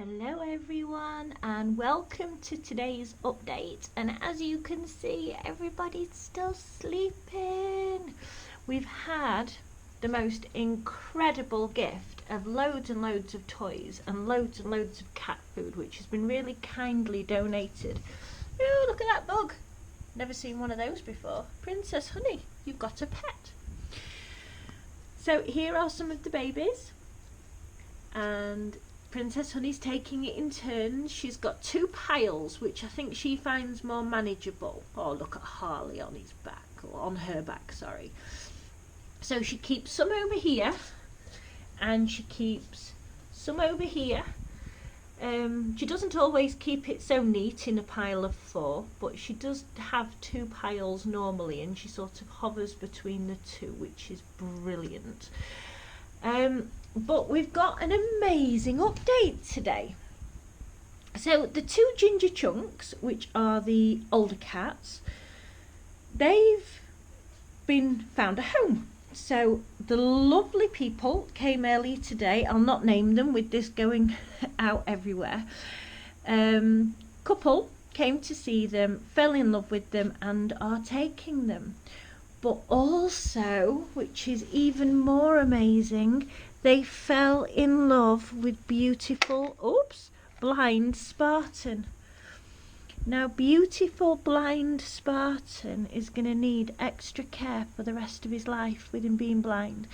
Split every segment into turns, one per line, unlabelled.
Hello everyone and welcome to today's update, and as you can see everybody's still sleeping. We've had the most incredible gift of loads and loads of toys and loads of cat food, which has been really kindly donated. Oh, look at that bug. Never seen one of those before. Princess Honey, you've got a pet. So here are some of the babies, and Princess Honey's taking it in turns. She's got two piles, which I think she finds more manageable. Oh, look at Harley on his back, or on her back, sorry. So she keeps some over here, and she keeps some over here. She doesn't always keep it so neat in a pile of 4, but she does have 2 piles normally, and she sort of hovers between the 2, which is brilliant. But we've got an amazing update today. So the 2 ginger chunks, which are the older cats, they've been found a home. So the lovely people came early today. I'll not name them with this going out everywhere. Couple came to see them, fell in love with them, and are taking them. But also, which is even more amazing, they fell in love with beautiful, blind Spartan. Now, beautiful blind Spartan is going to need extra care for the rest of his life with him being blind.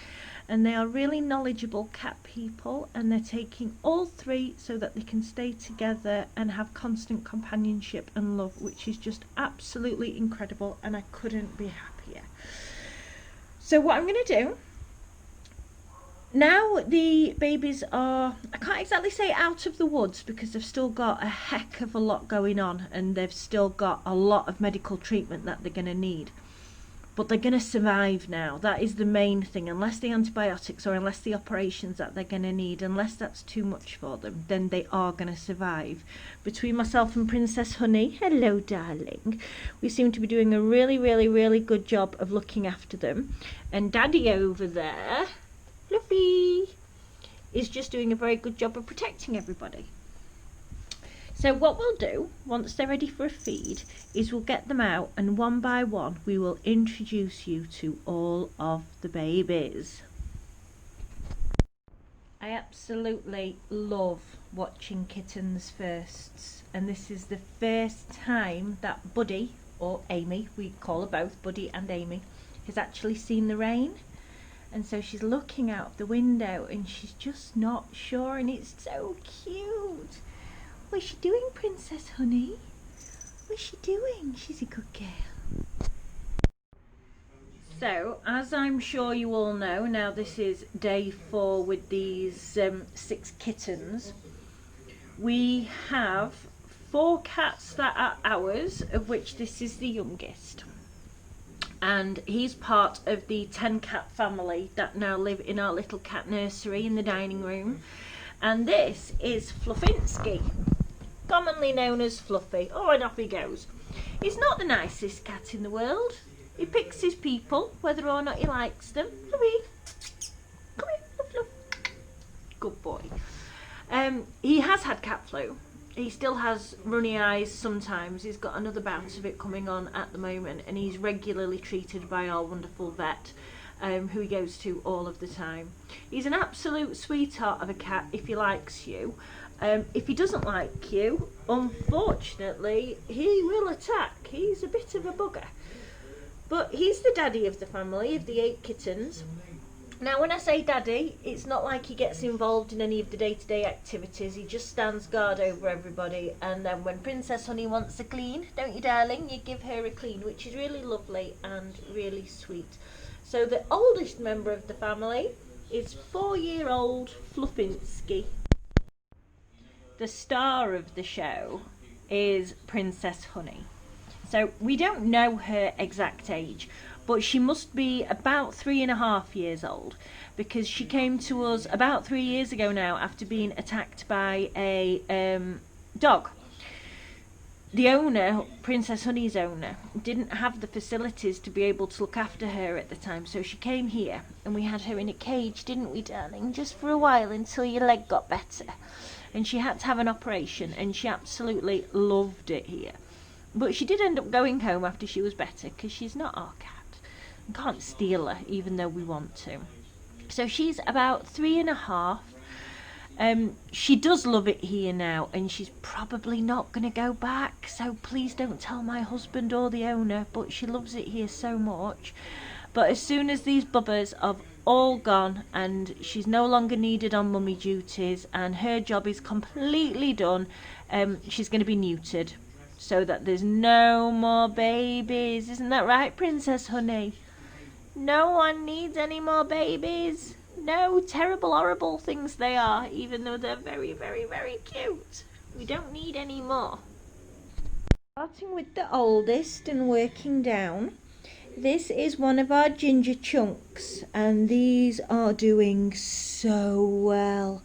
And they are really knowledgeable cat people, and they're taking all 3 so that they can stay together and have constant companionship and love, which is just absolutely incredible, and I couldn't be happier. So what I'm going to do now, the babies are, I can't exactly say out of the woods because they've still got a heck of a lot going on, and they've still got a lot of medical treatment that they're going to need. But they're going to survive now. That is the main thing. Unless the antibiotics or unless the operations that they're going to need, unless that's too much for them, then they are going to survive. Between myself and Princess Honey, hello darling, we seem to be doing a really good job of looking after them. And Daddy over there, Fluffy, is just doing a very good job of protecting everybody. So what we'll do, once they're ready for a feed, is we'll get them out, and one by one we will introduce you to all of the babies. I absolutely love watching Kittens firsts, and this is the first time that Buddy, or Amy, we call her both Buddy and Amy, has actually seen the rain. And so she's looking out the window and she's just not sure, and it's so cute. What's she doing, Princess Honey? What's she doing? She's a good girl. So, as I'm sure you all know, now this is day 4 with these 6 kittens. We have 4 cats that are ours, of which this is the youngest. And he's part of the 10 cat family that now live in our little cat nursery in the dining room. And this is Fluffinsky, commonly known as Fluffy. Oh, and off he goes. He's not the nicest cat in the world. He picks his people, whether or not he likes them. Fluffy, come here, Fluff, Fluff. Good boy. He has had cat flu. He still has runny eyes sometimes. He's got another bout of it coming on at the moment, and he's regularly treated by our wonderful vet, who he goes to all of the time. He's an absolute sweetheart of a cat if he likes you. If he doesn't like you, unfortunately, he will attack. He's a bit of a bugger. But he's the daddy of the family, of the 8 kittens. Now, when I say daddy, it's not like he gets involved in any of the day-to-day activities. He just stands guard over everybody, and then when Princess Honey wants a clean, don't you darling, you give her a clean, which is really lovely and really sweet. So the oldest member of the family is 4-year-old Fluffinsky. The star of the show is Princess Honey. So we don't know her exact age, but she must be about 3.5 years old, because she came to us about 3 years ago now after being attacked by a dog. The owner, Princess Honey's owner, didn't have the facilities to be able to look after her at the time, so she came here and we had her in a cage, didn't we, darling, just for a while until your leg got better. and she had to have an operation, and she absolutely loved it here. But she did end up going home after she was better, because she's not our cat. We can't steal her, even though we want to. So she's about 3.5. She does love it here now, and she's probably not going to go back, so please don't tell my husband or the owner, but she loves it here so much. But as soon as these bubbers have all gone and she's no longer needed on mummy duties and her job is completely done, she's going to be neutered so that there's no more babies. Isn't that right, Princess Honey? No one needs any more babies. No, terrible, horrible things they are, even though they're very, very, very cute. We don't need any more. Starting with the oldest and working down, this is one of our ginger chunks, and these are doing so well.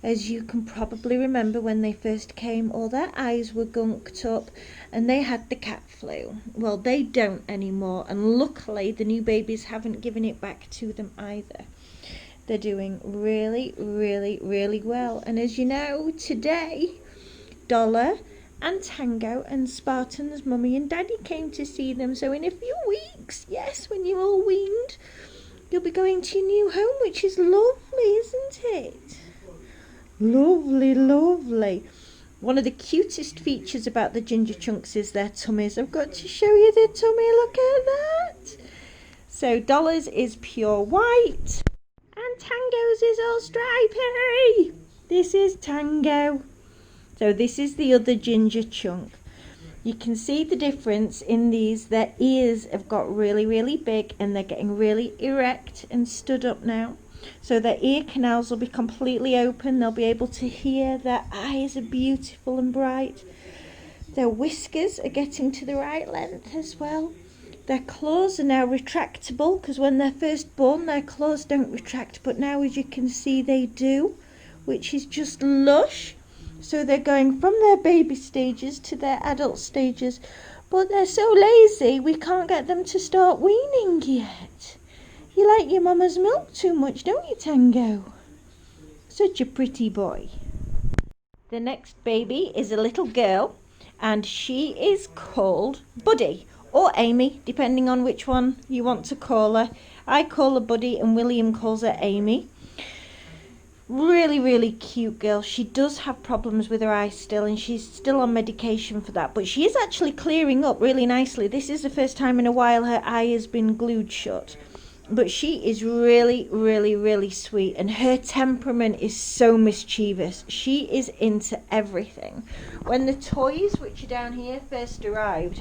As you can probably remember, when they first came, all their eyes were gunked up and they had the cat flu. Well, they don't anymore, and luckily the new babies haven't given it back to them either. They're doing really, really, really well. And as you know, today, Dollar and Tango and Spartan's mummy and daddy came to see them. So in a few weeks, yes, when you're all weaned, you'll be going to your new home, which is lovely, isn't it? Lovely, lovely. One of the cutest features about the ginger chunks is their tummies. I've got to show you their tummy. Look at that. So Dollar's is pure white and Tango's is all stripy. This is Tango. So this is the other ginger chunk. You can see the difference in these. Their ears have got really, really big and they're getting really erect and stood up now. So their ear canals will be completely open. They'll be able to hear. Their eyes are beautiful and bright. Their whiskers are getting to the right length as well. Their claws are now retractable, because when they're first born their claws don't retract, but now as you can see they do, which is just lush. So they're going from their baby stages to their adult stages, but they're so lazy we can't get them to start weaning yet. You like your mama's milk too much, don't you, Tango? Such a pretty boy. The next baby is a little girl, and she is called Buddy, or Amy, depending on which one you want to call her. I call her Buddy and William calls her Amy. Really, really cute girl. She does have problems with her eyes still, and she's still on medication for that, but she is actually clearing up really nicely. This is the first time in a while her eye has been glued shut. But she is really, really, really sweet, and her temperament is so mischievous. She is into everything. When the toys, which are down here, first arrived,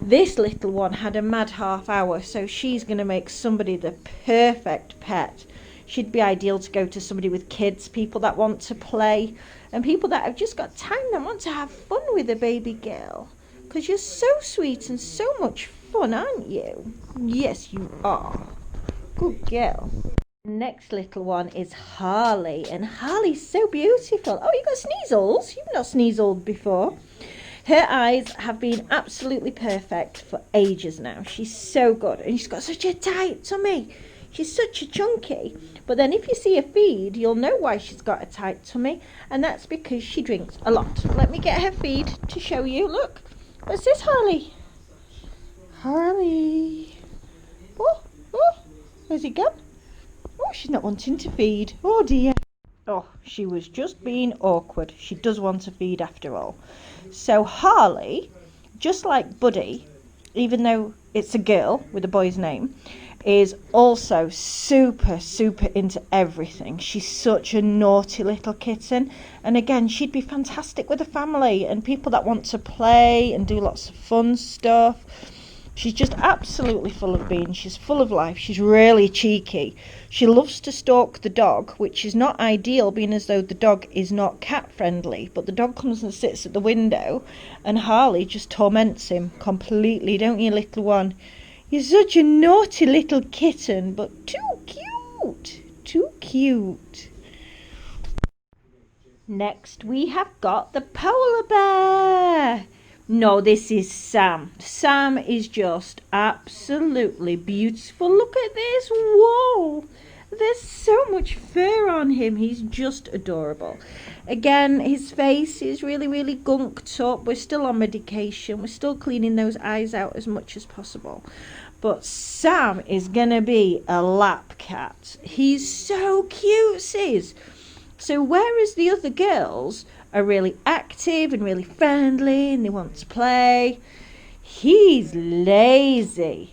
this little one had a mad half hour, so she's going to make somebody the perfect pet. She'd be ideal to go to somebody with kids, people that want to play, and people that have just got time and want to have fun with a baby girl. Because you're so sweet and so much fun, aren't you? Yes, you are. Good girl. Next little one is Harley, and Harley's so beautiful. Oh, you got sneezels? You've not sneezled before. Her eyes have been absolutely perfect for ages now. She's so good, and she's got such a tight tummy. She's such a chunky. But then if you see her feed, you'll know why she's got a tight tummy, and that's because she drinks a lot. Let me get her feed to show you. Look, what's this, Harley? Harley. Oh, where's he gone? Oh, she's not wanting to feed. Oh dear. Oh, she was just being awkward. She does want to feed after all. So Harley, just like Buddy, even though it's a girl with a boy's name, is also super, super into everything. She's such a naughty little kitten. And again, she'd be fantastic with a family and people that want to play and do lots of fun stuff. She's just absolutely full of beans. She's full of life. She's really cheeky. She loves to stalk the dog, which is not ideal, being as though the dog is not cat friendly. But the dog comes and sits at the window, and Harley just torments him completely, don't you, little one? You're such a naughty little kitten, but too cute. Too cute. Next, we have got the polar bear. No, this is Sam. Sam is just absolutely beautiful. Look at this. Whoa. There's so much fur on him. He's just adorable. Again, his face is really gunked up. We're still on medication. We're still cleaning those eyes out as much as possible. But Sam is going to be a lap cat. He's so cute, sis. So whereas the other girls are really active and really friendly and they want to play, he's lazy.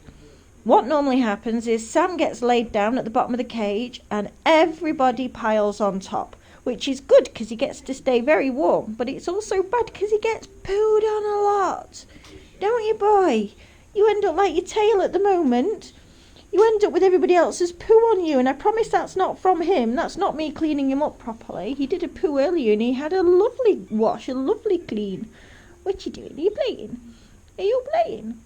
What normally happens is Sam gets laid down at the bottom of the cage and everybody piles on top, which is good because he gets to stay very warm, but it's also bad because he gets pooed on a lot. Don't you, boy? You end up like your tail at the moment. You end up with everybody else's poo on you, and I promise that's not from him. That's not me cleaning him up properly. He did a poo earlier and he had a lovely wash, a lovely clean. What you doing? Are you playing? Are you playing?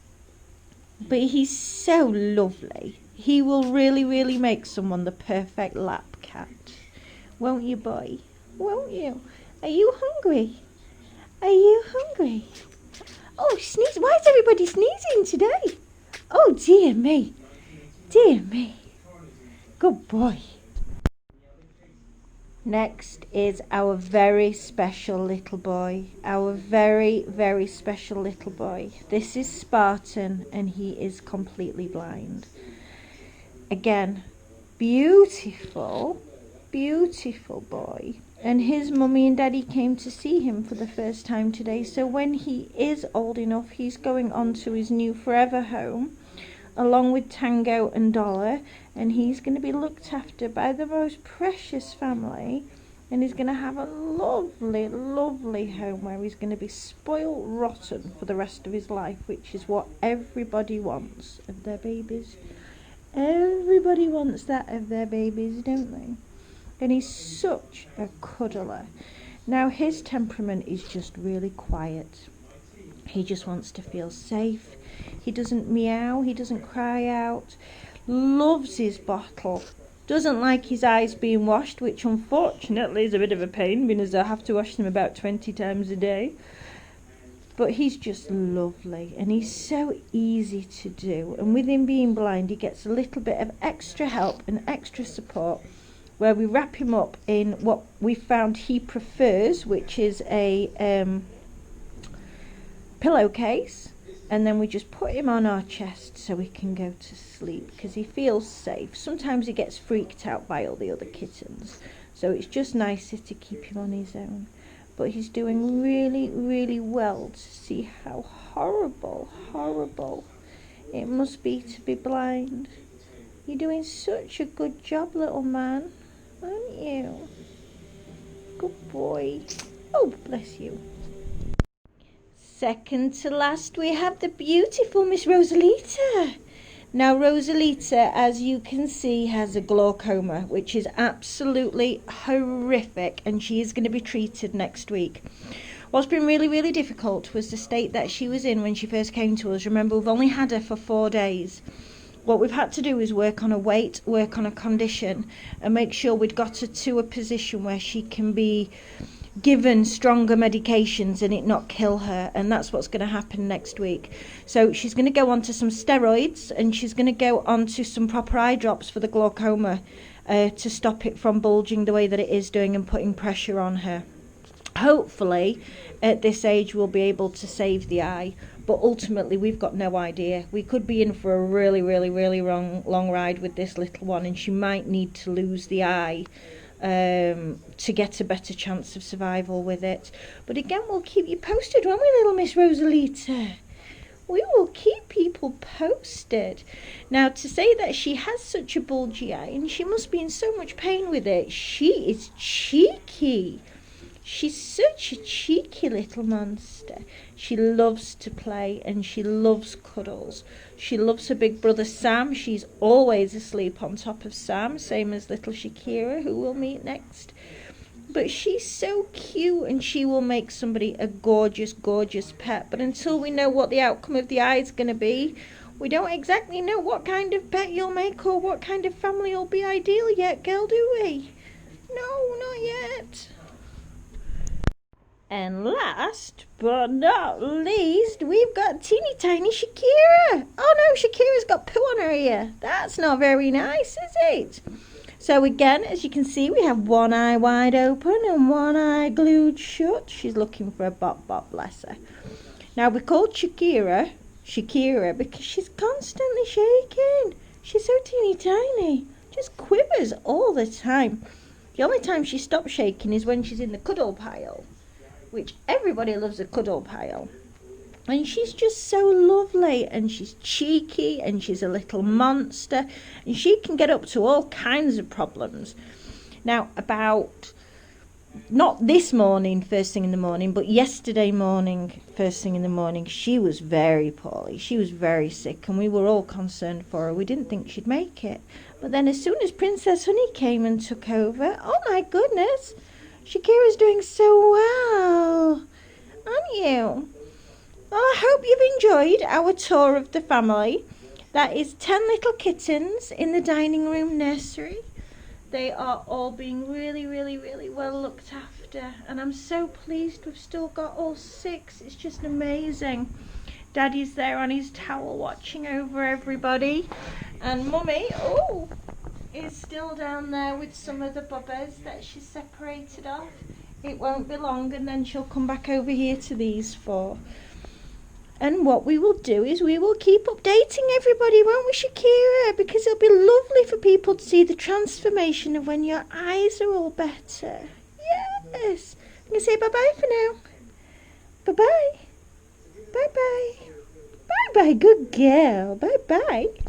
But he's so lovely. He will really make someone the perfect lap cat. Won't you, boy? Won't you? Are you hungry? Are you hungry? Oh, sneeze. Why is everybody sneezing today? Oh, dear me. Dear me. Good boy. Next is our very special little boy. Our very special little boy. This is Spartan and he is completely blind. Again, beautiful boy. And his mummy and daddy came to see him for the first time today. So when he is old enough, he's going on to his new forever home, along with Tango and Dollar, and he's going to be looked after by the most precious family, and he's going to have a lovely home where he's going to be spoiled rotten for the rest of his life, which is what everybody wants of their babies. Everybody wants that of their babies, don't they? And he's such a cuddler. Now his temperament is just really quiet. He just wants to feel safe. He doesn't meow, he doesn't cry out, loves his bottle, doesn't like his eyes being washed, which unfortunately is a bit of a pain, because I have to wash them about 20 times a day. But he's just lovely, and he's so easy to do. And with him being blind, he gets a little bit of extra help and extra support, where we wrap him up in what we found he prefers, which is a pillowcase. And then we just put him on our chest so he can go to sleep because he feels safe. Sometimes he gets freaked out by all the other kittens, so it's just nicer to keep him on his own. But he's doing really well to see how horrible it must be to be blind. You're doing such a good job, little man, aren't you? Good boy. Oh, bless you. Second to last, we have the beautiful Miss Rosalita. Now, Rosalita, as you can see, has a glaucoma, which is absolutely horrific, and she is going to be treated next week. What's been really difficult was the state that she was in when she first came to us. Remember, we've only had her for 4 days. What we've had to do is work on her weight, work on her condition, and make sure we'd got her to a position where she can be given stronger medications and it not kill her, and that's what's going to happen next week. So she's going to go on to some steroids, and she's going to go on to some proper eye drops for the glaucoma to stop it from bulging the way that it is doing and putting pressure on her. Hopefully at this age we'll be able to save the eye, but ultimately we've got no idea. We could be in for a really long ride with this little one, and she might need to lose the eye to get a better chance of survival with it. But again, we'll keep you posted, won't we, little Miss Rosalita? We will keep people posted. Now, to say that she has such a bulgy eye and she must be in so much pain with it, she is cheeky. She's such a cheeky little monster. She loves to play and she loves cuddles. She loves her big brother Sam. She's always asleep on top of Sam, same as little Shakira, who we'll meet next. But she's so cute, and she will make somebody a gorgeous pet. But until we know what the outcome of the eye is going to be, we don't exactly know what kind of pet you'll make or what kind of family will be ideal yet, girl, do we? No, not yet. And last but not least, we've got teeny tiny Shakira. Oh no, Shakira's got poo on her ear. That's not very nice, is it? So again, as you can see, we have one eye wide open and one eye glued shut. She's looking for a bop bop, bless her. Now we called Shakira because she's constantly shaking. She's so teeny tiny, just quivers all the time. The only time she stops shaking is when she's in the cuddle pile, which everybody loves a cuddle pile. And she's just so lovely, and she's cheeky, and she's a little monster, and she can get up to all kinds of problems. Now, about, not this morning, first thing in the morning, but yesterday morning, first thing in the morning, she was very poorly. She was very sick, and we were all concerned for her. We didn't think she'd make it. But then as soon as Princess Honey came and took over, oh my goodness, Shakira's doing so well, aren't you? Well, I hope you've enjoyed our tour of the family. That is 10 little kittens in the dining room nursery. They are all being really, really, really well looked after. And I'm so pleased we've still got all 6. It's just amazing. Daddy's there on his towel watching over everybody. And Mummy, is still down there with some of the bubbers that she's separated off. It won't be long and then she'll come back over here to these 4. And what we will do is we will keep updating everybody, won't we, Shakira? Because it'll be lovely for people to see the transformation of when your eyes are all better. Yes. I'm going to say bye-bye for now. Bye-bye. Bye-bye. Bye-bye, good girl. Bye-bye.